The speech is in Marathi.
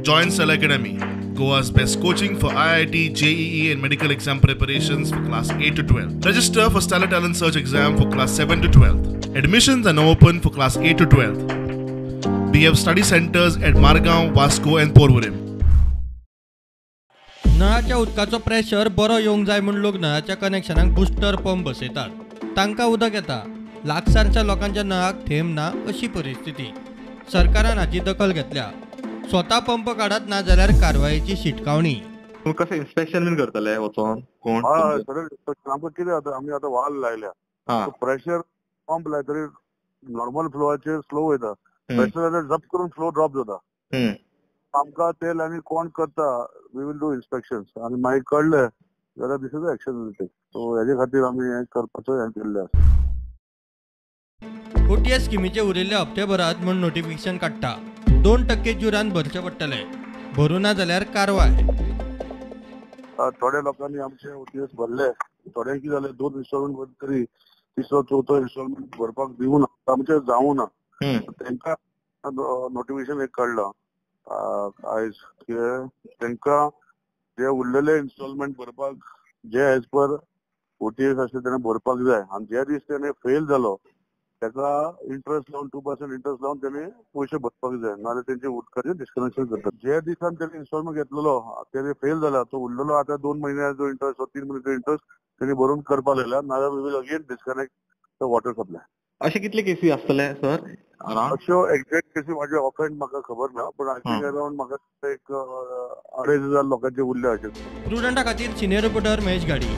Join Cell Academy, Goa's best coaching for IIT, JEE, and medical exam preparations for class 8 to 12. Register for Stellar Talent Search exam for class 7 to 12. Admissions are now open for class 8 to 12. We have study centers at Margaon, Vasco, and Porvorim. नळाच्या उदकाचो प्रेशर बरो येवंक जाय म्हूण लोक नळाच्या कनेक्शनाक बुस्टर पंप बसयतात. तांकां उदक येता, लागसारच्या लोकांच्या नळाक थेंब ना अशी परिस्थिती. सरकारान हाची दखल घेतल्या. स्वता पंप काडत ना जाल्यार कारवायेची शिटकावणी. कशें इन्स्पेक्शन बीन करतले वचोन कोण? हय सगळें आमकां कितें जाता आमी आतां वाल लायल्या प्रेशर पंप लाय तरी नॉर्मल फ्लोवाचेर स्लो वयता प्रेशर जप करून फ्लो ड्रॉप जाता. आमकां तेल आनी कोण करता वी वील डू इन्स्पेक्शन्स आनी मागीर कळ्ळें जाल्यार दिस इज एक्शन टेक. सो हेजे खातीर आमी हें करपाचो हें केल्लें आसा. ओटीएस स्किमीचे उरिल्ले हप्ते भरात म्हूण नोटिफिकेशन काडटा. 2% जुरान भरचे पडटले. भरूं ना जाल्यार कारवाय. थोड्या लोकांनी आमचे ओटीएस भरले, थोड्यांक कितें जालें 2 इन्स्टॉलमेंट भरले तरी तिसरो चवथो इन्स्टॉलमेंट भरपाक दिवना, आमचे जावूना. तांकां नोटिफिकेशन एक काडलां आयज तांकां जे उरलेले इन्स्टॉलमेंट भरपाक जे एज पर ओटीएस आसले तेणे भरपाक जाय आनी जे दीस तेणे फेल जालो ताका इंट्रस्ट लावन 2% इंट्रस्ट लावन तेणे पयशे भरपाक जाय, नाल्यार तेंचे उदकाचें डिस्कनेक्शन करतात. जे दिसान तेणे इन्स्टॉलमेंट घेतलेलो तेणे फेल जाला तो उरलेलो आतां 2 म्हयन्याचो इंट्रस्ट 3 म्हयन्याचो इंट्रस्ट तेणे भरून करपाक लायला, नाल्यार we will again disconnect the water supply. अशे कितले केसी आसतले सर? अश्यो एक्झॅक्ट केसी म्हाजे ऑफेंड म्हाका खबर ना, पण आय थिंक अराउंड म्हाका एक 2,500 लोकांचे उरले अशे. प्रुडंटा खातीर सिनियर रिपोर्टर महेश गाडी.